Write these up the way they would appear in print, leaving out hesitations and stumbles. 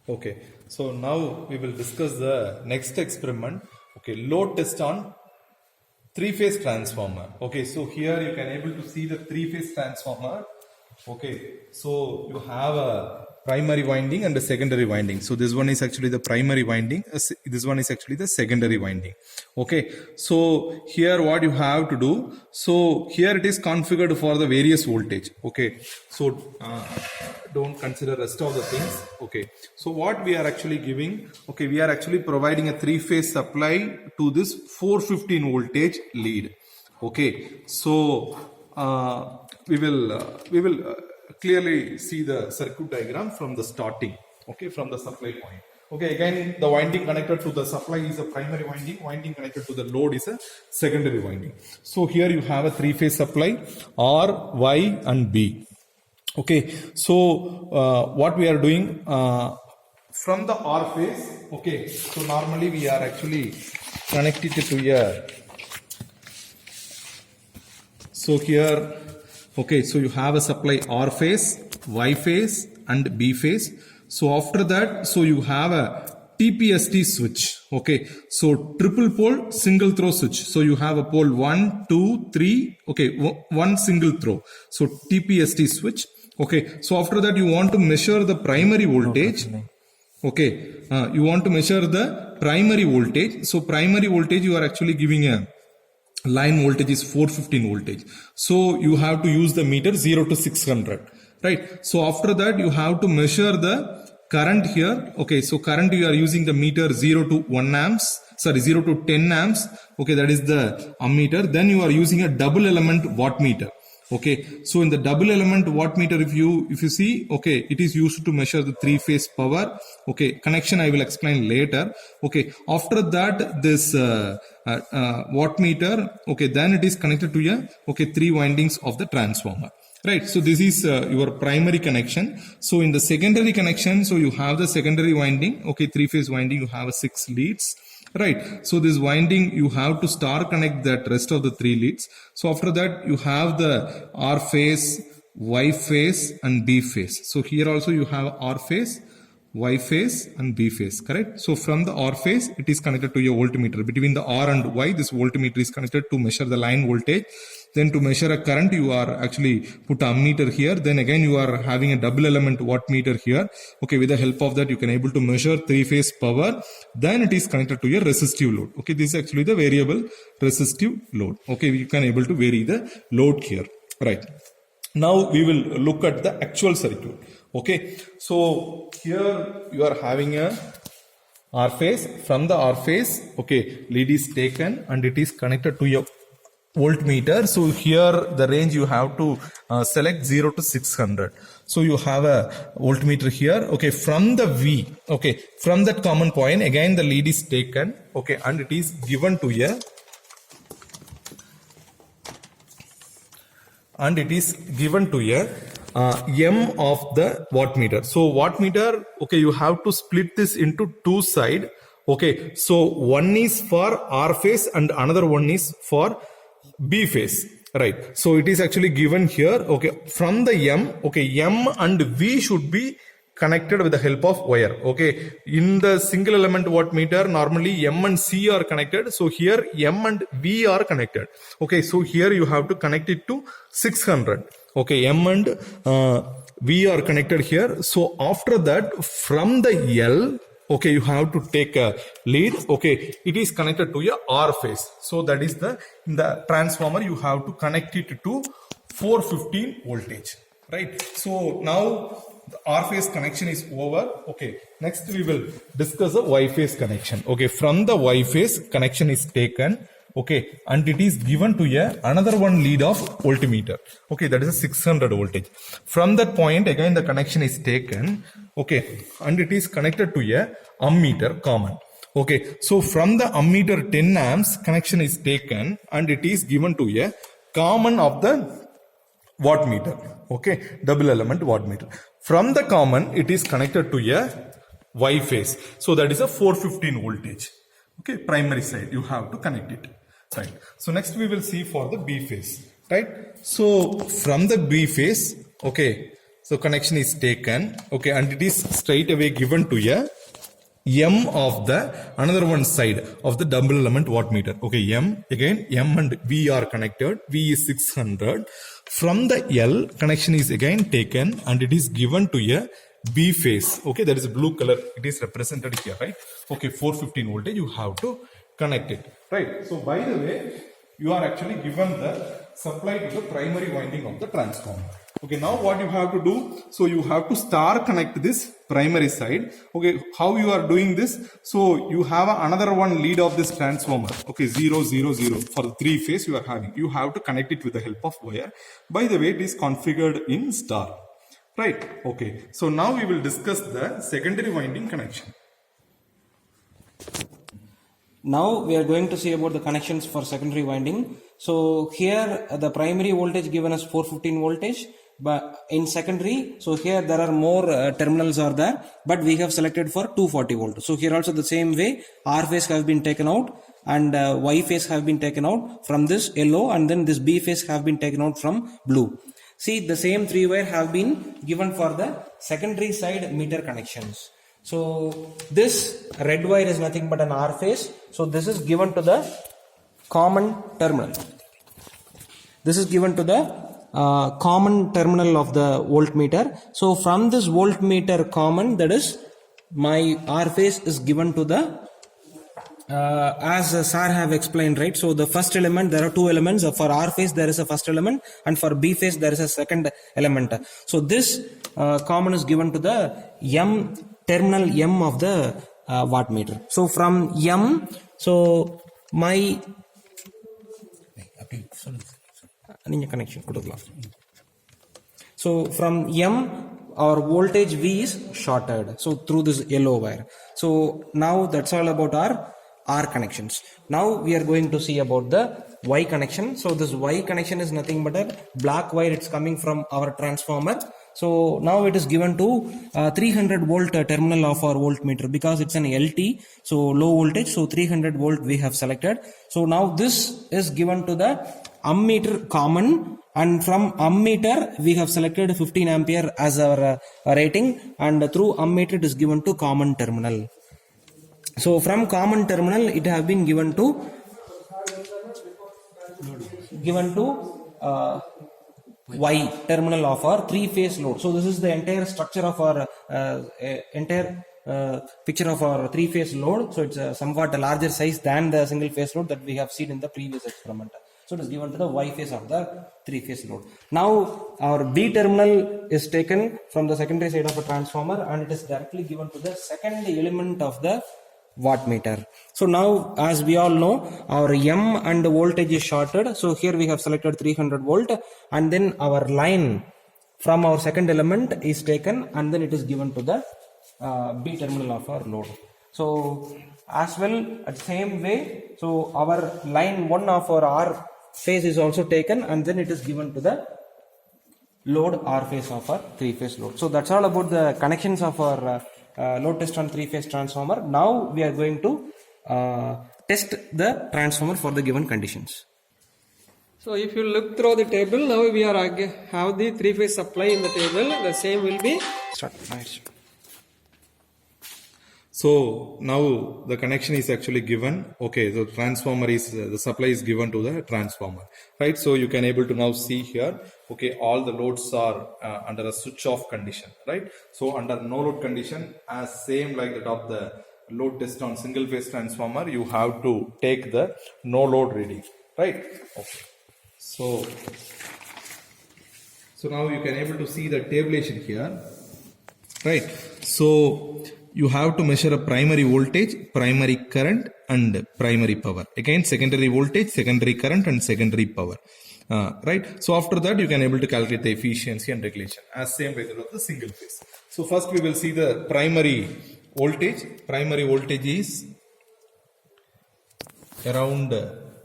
Okay, so now we will discuss the next experiment. Okay, load test on three-phase transformer. Okay, so here you can able to see the three-phase transformer. Okay, so you have a primary winding and a secondary winding. So this one is actually the primary winding. This one is actually the secondary winding. Okay, so here what you have to do. So here it is configured for the various voltage. Okay, so don't consider rest of the things. Okay, so what we are actually giving, okay, we are actually providing a three-phase supply to this 415 voltage lead. Okay, so we will clearly see the circuit diagram from the starting. Okay, from the supply point. Okay, again the winding connected to the supply is a primary winding connected to the load is a secondary winding. So here you have a three-phase supply R, Y and B. Okay, so what we are doing from the R phase, okay, so normally we are actually connected to a, so here, okay, so you have a supply R phase, Y phase and B phase. So after that, so you have a TPST switch. Okay, so triple pole single throw switch. So you have a pole 1, 2, 3. Okay, one single throw. So TPST switch. Okay, so after that you want to measure the primary voltage. Okay, you want to measure the primary voltage. So primary voltage you are actually giving a line voltage is 415 voltage. So you have to use the meter 0 to 600. Right. So after that you have to measure the current here. Okay, so current you are using the meter 0 to 1 amps. Sorry, 0 to 10 amps. Okay, that is the ammeter. Then you are using a double element wattmeter. Okay, so in the double element wattmeter, if you see, okay, it is used to measure the three-phase power. Okay, connection I will explain later. Okay, after that this wattmeter, okay, then it is connected to a, okay, three windings of the transformer. Right, so this is your primary connection. So in the secondary connection, so you have the secondary winding, okay, three-phase winding, you have 6 leads. Right, so this winding you have to star connect that rest of the 3 leads. So after that you have the R phase, Y phase and B phase. So here also you have R phase, Y phase and B phase, correct? So from the R phase it is connected to a voltmeter. Between the R and Y this voltmeter is connected to measure the line voltage. Then to measure a current you are actually put ammeter here. Then again you are having a double element wattmeter here. Okay, with the help of that you can able to measure three-phase power. Then it is connected to a resistive load. Okay, this is actually the variable resistive load. Okay, we can able to vary the load here. Right. Now we will look at the actual circuit. Okay, so here you are having a R phase. From the R phase, okay, lead is taken and it is connected to a voltmeter. So here the range you have to select 0 to 600. So you have a voltmeter here. Okay, from the V, okay, from that common point again the lead is taken. Okay, and it is given to a, and it is given to a M of the wattmeter. So wattmeter, okay, you have to split this into two sides. Okay, so one is for R phase and another one is for B phase. Right, so it is actually given here. Okay, from the M, okay, M and V should be connected with the help of wire. Okay, in the single element wattmeter normally M and C are connected. So here M and V are connected. Okay, so here you have to connect it to 600. Okay, M and V are connected here. So after that from the L, okay, you have to take a lead. Okay, it is connected to a R phase. So that is in the transformer you have to connect it to 415 voltage. Right. So now the R phase connection is over. Okay, next we will discuss the Y phase connection. Okay, from the Y phase connection is taken. Okay, and it is given to a another one lead of voltmeter. Okay, that is a 600 voltage. From that point again the connection is taken. Okay, and it is connected to a ammeter common. Okay, so from the ammeter 10 amps connection is taken and it is given to a common of the wattmeter. Okay, double element wattmeter. From the common it is connected to a Y phase. So that is a 415 voltage. Okay, primary side you have to connect it. Right. So next we will see for the B phase. Right. So from the B phase, okay, So connection is taken, okay, and it is straight away given to a M of the another one side of the double element wattmeter. Okay, M again, M and V are connected. V is 600. From the L, connection is again taken and it is given to a B phase. Okay, that is blue color. It is represented here, right? Okay, 415 voltage. You have to connect it, right? So by the way, you are actually given the supply to the primary winding of the transformer. Okay, now what you have to do, so you have to star connect this primary side. Okay, how you are doing this? So you have another one lead of this transformer. Okay, 0, 0, 0 for the 3 phase you are having. You have to connect it with the help of wire. By the way, it is configured in star. Right? Okay, so now we will discuss the secondary winding connection. Now we are going to see about the connections for secondary winding. So here the primary voltage given as 415 voltage, but in secondary, so here there are more terminals are there, but we have selected for 240 volt. So here also the same way, R phase have been taken out and Y phase have been taken out from this yellow, and then this B phase have been taken out from blue. See, the same 3 wire have been given for the secondary side meter connections. So this red wire is nothing but an R phase. So this is given to the common terminal. This is given to the common terminal of the voltmeter. So from this voltmeter common, that is my R phase is given to the as sir have explained, right? So the first element, there are 2 elements. For R phase there is a first element, and for B phase there is a second element. So this common is given to the M terminal M of the wattmeter. So from M, so my connection. So from M, our voltage V is shorted. So through this yellow wire. So now that's all about our R connections. Now we are going to see about the Y connection. So this Y connection is nothing but a black wire. It's coming from our transformer. So now it is given to 300 volt terminal of our voltmeter because it's an LT, so low voltage. So 300 volt we have selected. So now this is given to the ammeter common, and from ammeter we have selected 15 ampere as our rating, and through ammeter it is given to common terminal. So from common terminal it have been given to Y terminal of our 3-phase load. So this is the entire structure of our entire picture of our 3-phase load. So it's somewhat a larger size than the single phase load that we have seen in the previous experiment. So it is given to the Y phase of the 3-phase load. Now our B terminal is taken from the secondary side of a transformer, and it is directly given to the second element of the wattmeter. So now, as we all know, our M and the voltage is shorted. So here we have selected 300 volt, and then our line from our second element is taken, and then it is given to the B terminal of our load. So as well, at the same way, so our line 1 of our R phase is also taken, and then it is given to the load R phase of our 3-phase load. So that's all about the connections of our load test on 3-phase transformer. Now we are going to test the transformer for the given conditions. So if you look through the table, now we are have the 3-phase supply in the table. The same will be Start. Nice. So now the connection is actually given. Okay, the transformer is the supply is given to the transformer, right? So you can able to now see here. Okay, all the loads are under a switch off condition, right? So under no load condition, as same like that of the load test on single phase transformer, you have to take the no load reading, right? Okay. So now you can able to see the tabulation here, right? So you have to measure a primary voltage, primary current, and primary power. Again, secondary voltage, secondary current, and secondary power. Right. So after that, you can able to calculate the efficiency and regulation as same way of the single phase. So first we will see the primary voltage. Primary voltage is around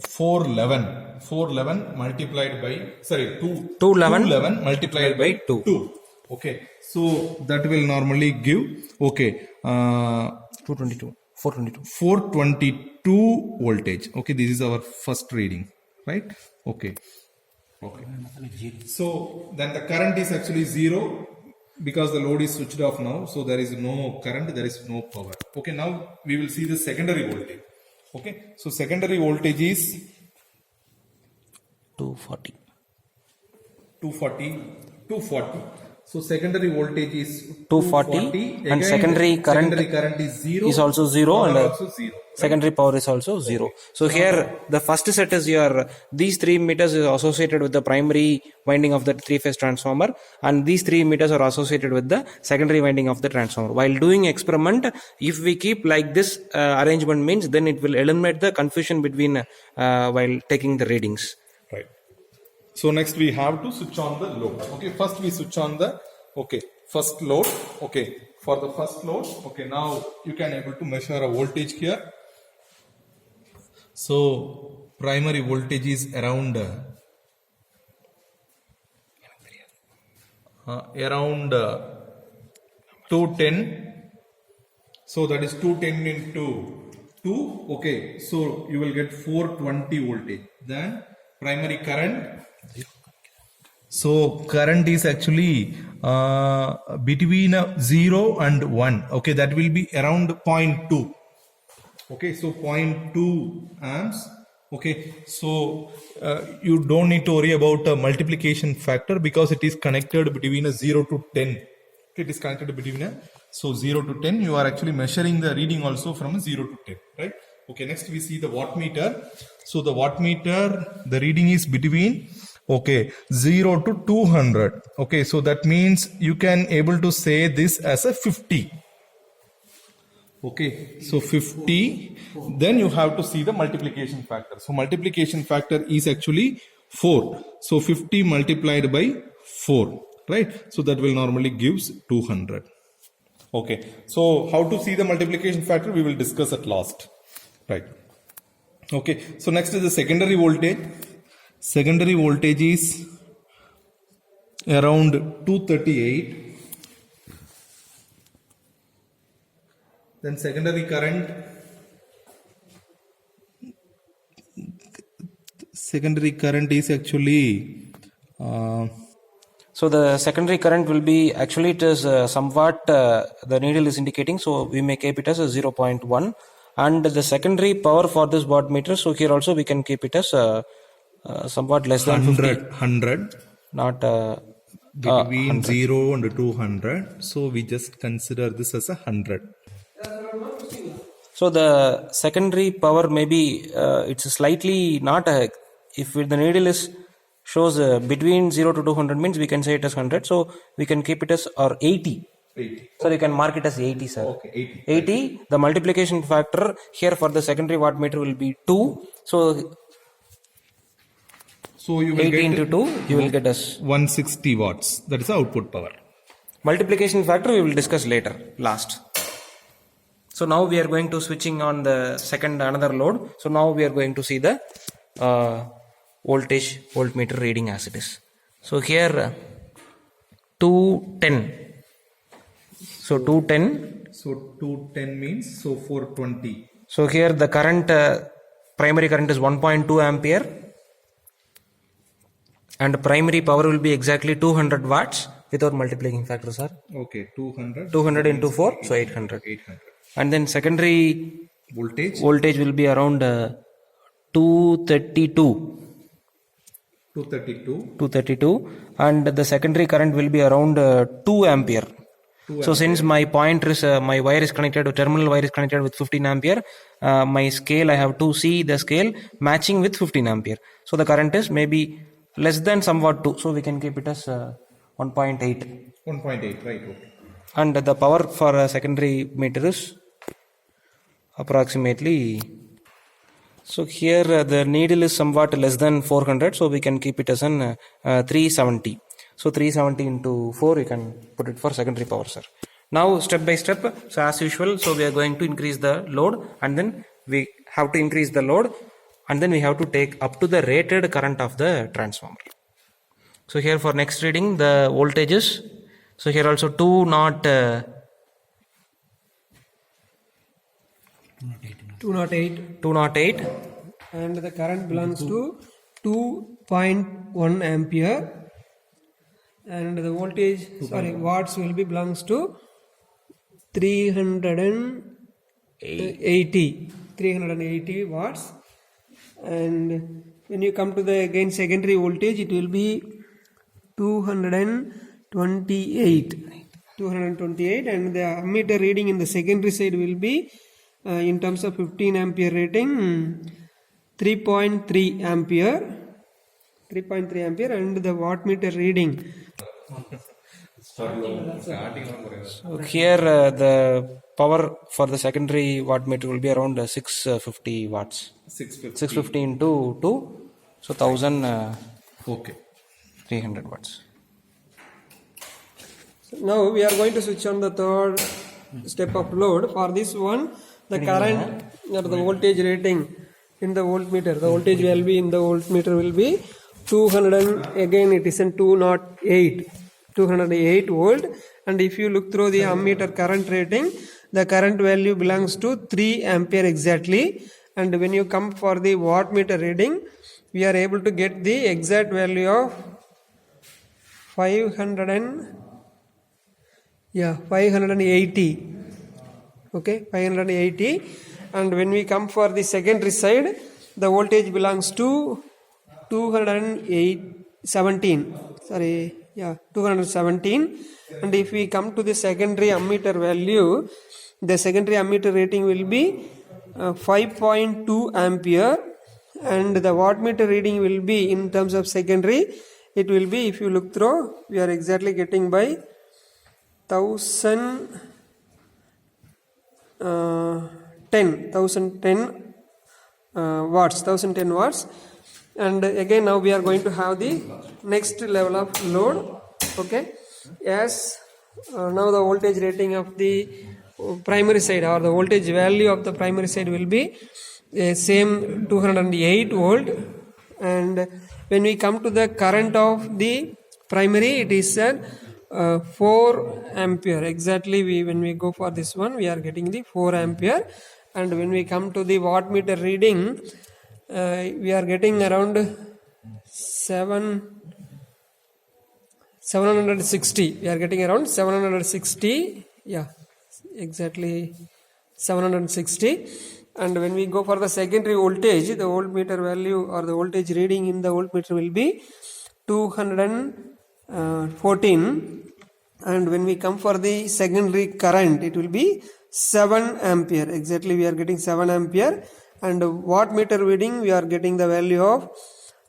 411. 411 multiplied by 211 multiplied by 2. Okay. So that will normally give 422 voltage. Okay, this is our first reading, right? Okay. So then the current is actually 0. because the load is switched off now, so there is no current, there is no power. Okay, now we will see the secondary voltage. Okay, so secondary voltage is 240. 240. So secondary voltage is 240 and secondary current is 0 is also 0 power and also 0. secondary power is also 0. So here the first set is your, these 3 meters is associated with the primary winding of the 3-phase transformer, and these 3 meters are associated with the secondary winding of the transformer. While doing experiment, if we keep like this arrangement means, then it will eliminate the confusion between while taking the readings. Right. So next we have to switch on the load. Okay, first we switch on the first load. Okay, for the first load, okay, now you can able to measure a voltage here. So primary voltage is around 210. So that is 210 into 2. Okay, so you will get 420 voltage. Then primary current. So current is actually between 0 and 1. Okay, that will be around 0.2. Okay, so 0.2 amps. Okay, so you don't need to worry about a multiplication factor because it is connected between a 0 to 10. Okay, it is connected between a, so 0 to 10. You are actually measuring the reading also from a 0 to 10, right? Okay, next we see the wattmeter. So the wattmeter, the reading is between 0 to 200. Okay, so that means you can able to say this as a 50. Okay, so 50, then you have to see the multiplication factor. So multiplication factor is actually 4. So 50 multiplied by 4, right? So that will normally gives 200. Okay, so how to see the multiplication factor we will discuss at last, right? Okay, so next is the secondary voltage. Secondary voltage is around 238. Then secondary current is actually so the secondary current will be, actually it is somewhat the needle is indicating, so we may keep it as a 0.1, and the secondary power for this wattmeter, so here also we can keep it as somewhat less than 100, not between 0 and 200. So we just consider this as 100. So the secondary power maybe it's slightly not if the needle is shows between 0 to 200 means we can say it as 100. So we can keep it as 80. 80. So you can mark it as 80, sir. Okay, 80. 80. The multiplication factor here for the secondary wattmeter will be 2. So you will 80 get into 2, you will get us 160 watts. That is the output power. Multiplication factor we will discuss later, last. So now we are going to switching on the another load. So now we are going to see the voltmeter reading as it is. So here 210. So 210. So 210 means 420. So here the current primary current is 1.2 ampere, and primary power will be exactly 200 watts without multiplication factor, sir. Okay, 200. 200 into 4, so 800. 800. And then secondary voltage will be around 232. 232, and the secondary current will be around 2 ampere. So since my pointer is my wire is connected, terminal wire is connected with 15 ampere, my scale I have to see the scale matching with 15 ampere. So the current is maybe less than somewhat 2, so we can keep it as 1.8. 1.8, right? Okay. And the power for a secondary meter is approximately, so here the needle is somewhat less than 400, so we can keep it as an 370. So 370 into 4 you can put it for secondary power, sir. Now step by step, so as usual, so we are going to increase the load, and then we have to increase the load, and then we have to take up to the rated current of the transformer. So here for next reading the voltages, so here also 208, and the current belongs to 2.1 ampere, and the voltage, watts will be belongs to 380 watts. And when you come to the again secondary voltage, it will be 228, and the ammeter reading in the secondary side will be in terms of 15 ampere rating 3.3 ampere, and the wattmeter reading. So here the power for the secondary wattmeter will be around 650 watts. 650 into 2, so 1300 watts. Now we are going to switch on the third step of load. For this one, the current or the voltage rating in the voltmeter, the voltage will be in the voltmeter will be 200, and again it is in 208 volt. And if you look through the ammeter current rating, the current value belongs to 3 ampere exactly. And when you come for the wattmeter reading, we are able to get the exact value of 580. Okay, 580. And when we come for the secondary side, the voltage belongs to 217. And if we come to the secondary ammeter value, the secondary ammeter rating will be 5.2 ampere, and the wattmeter reading will be in terms of secondary, it will be, if you look through, we are exactly getting by 1010 watts. And again now we are going to have the next level of load. Okay, as now the voltage rating of the primary side, or the voltage value of the primary side will be same 208 volt. And when we come to the current of the primary, it is 4 ampere exactly. When we go for this one, we are getting the 4 ampere. And when we come to the wattmeter reading, we are getting around 760. We are getting around 760. Yeah, exactly 760. And when we go for the secondary voltage, the voltmeter value or the voltage reading in the voltmeter will be 214. And when we come for the secondary current, it will be 7 ampere exactly. We are getting 7 ampere. And wattmeter reading, we are getting the value of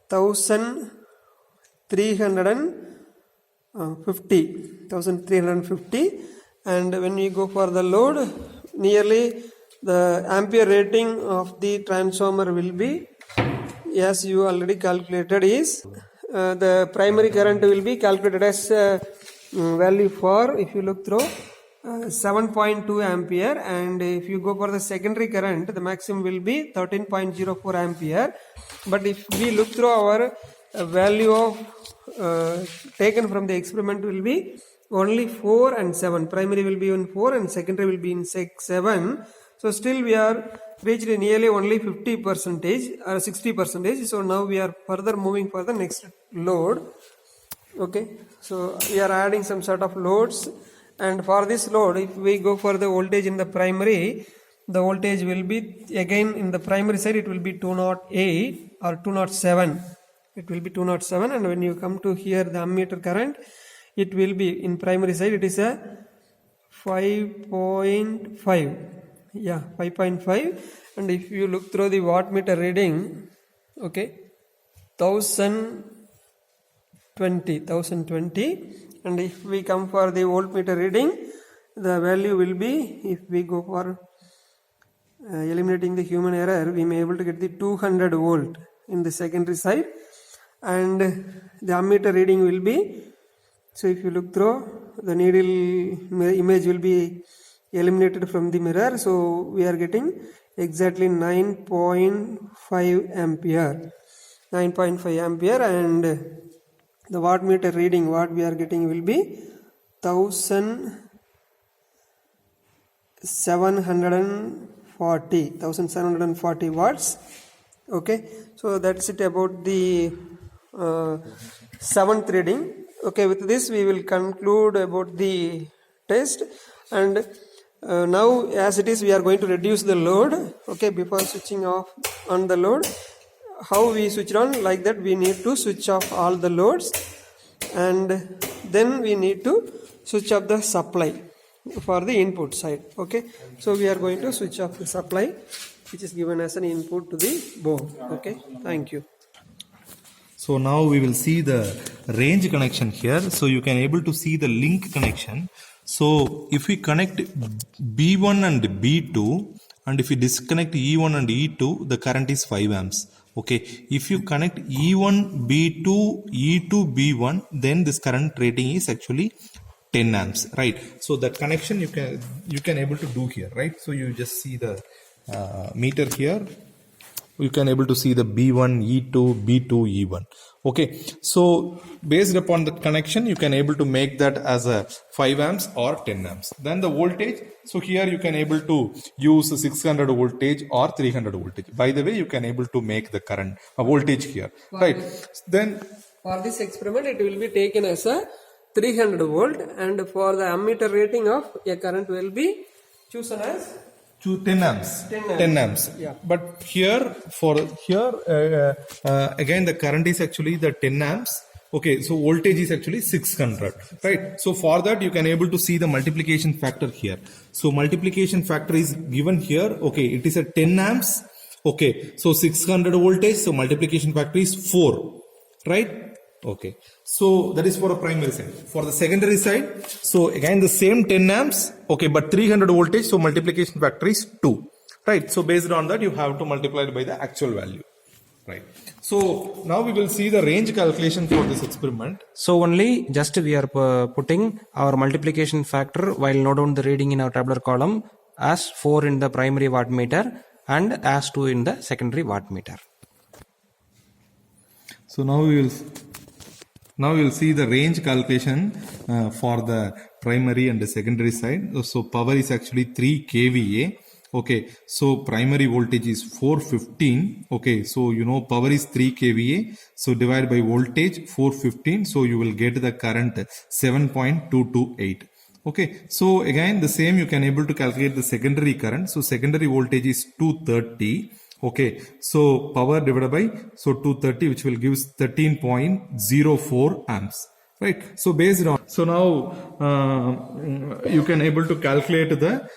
1350. And when we go for the load, nearly the ampere rating of the transformer will be, as you already calculated, is the primary current will be calculated as value for, if you look through, 7.2 ampere. And if you go for the secondary current, the maximum will be 13.04 ampere. But if we look through our value of taken from the experiment will be only 4 and 7. Primary will be in 4 and secondary will be in 7. So still we are reached nearly only 50% or 60%. So now we are further moving for the next load. Okay, so we are adding some sort of loads. And for this load, if we go for the voltage in the primary, the voltage will be again in the primary side, it will be 208 or 207. It will be 207. And when you come to here, the ammeter current, it will be in primary side, it is a 5.5. Yeah, 5.5. And if you look through the wattmeter reading, okay, 1020. And if we come for the voltmeter reading, the value will be, if we go for eliminating the human error, we may able to get the 200 volt in the secondary side. And the ammeter reading will be, so if you look through, the needle image will be eliminated from the mirror. So we are getting exactly 9.5 ampere. 9.5 ampere. And the wattmeter reading what we are getting will be 1740 watts. Okay, so that's it about the 7th reading. Okay, with this we will conclude about the test. And now as it is, we are going to reduce the load. Okay, before switching off on the load, how we switch on, like that we need to switch off all the loads, and then we need to switch off the supply for the input side. Okay, so we are going to switch off the supply which is given as an input to the board. Okay, thank you. So now we will see the range connection here. So you can able to see the link connection. So if we connect B1 and B2, and if we disconnect E1 and E2, the current is 5 amps. Okay, if you connect E1, B2, E2, B1, then this current rating is actually 10 amps, right? So that connection you can able to do here, right? So you just see the meter here. You can able to see the B1, E2, B2, E1. Okay, so based upon the connection, you can able to make that as a 5 amps or 10 amps. Then the voltage, so here you can able to use 600 voltage or 300 voltage. By the way, you can able to make the current voltage here, right? Then For this experiment, it will be taken as a 300 volt, and for the ammeter rating of a current will be chosen as to 10 amps. 10 amps. Yeah. But here again the current is actually the 10 amps. Okay, so voltage is actually 600, right? So for that you can able to see the multiplication factor here. So multiplication factor is given here. Okay, it is a 10 amps. Okay, so 600 voltage. So multiplication factor is 4, right? Okay, so that is for a primary side. For the secondary side, so again the same 10 amps, okay, but 300 voltage, so multiplication factor is 2, right? So based on that, you have to multiply it by the actual value, right? So now we will see the range calculation for this experiment. So only just we are putting our multiplication factor while note down the reading in our tabular column as 4 in the primary wattmeter and as 2 in the secondary wattmeter. So now we will see the range calculation for the primary and the secondary side. So power is actually 3 kVA. Okay, so primary voltage is 415. Okay, so you know power is 3 kVA. So divided by voltage 415. So you will get the current 7.228. Okay, so again the same you can able to calculate the secondary current. So secondary voltage is 230. Okay, so power divided by 230, which will give 13.04 amps, right? So based on, so now you can able to calculate the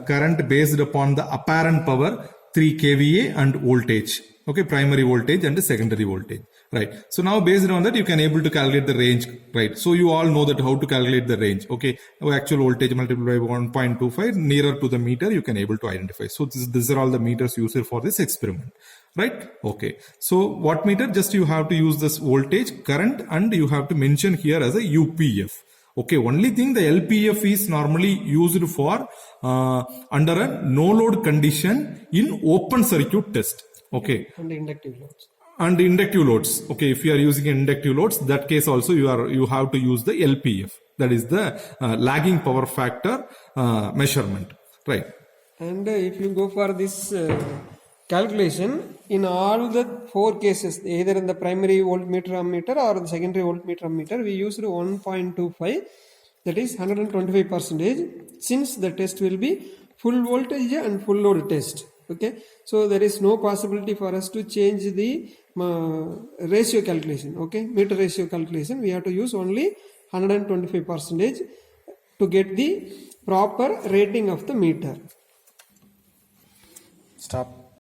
current based upon the apparent power 3 kVA and voltage. Okay, primary voltage and the secondary voltage, right? So now based on that you can able to calculate the range, right? So you all know that how to calculate the range. Okay, actual voltage multiplied by 1.25 nearer to the meter you can able to identify. So these are all the meters used for this experiment, right? Okay, so wattmeter, just you have to use this voltage, current, and you have to mention here as a UPF. Okay, only thing the LPF is normally used for under a no load condition in open circuit test. Okay, and the inductive loads. And inductive loads. Okay, if you are using inductive loads, that case also you have to use the LPF. That is the lagging power factor measurement, right? And if you go for this calculation, in all the 4 cases, either in the primary voltmeter ammeter or the secondary voltmeter ammeter, we used 1.25, that is 125%, since the test will be full voltage and full load test. Okay, so there is no possibility for us to change the ratio calculation. Okay, meter ratio calculation, we have to use only 125% to get the proper rating of the meter. Stop.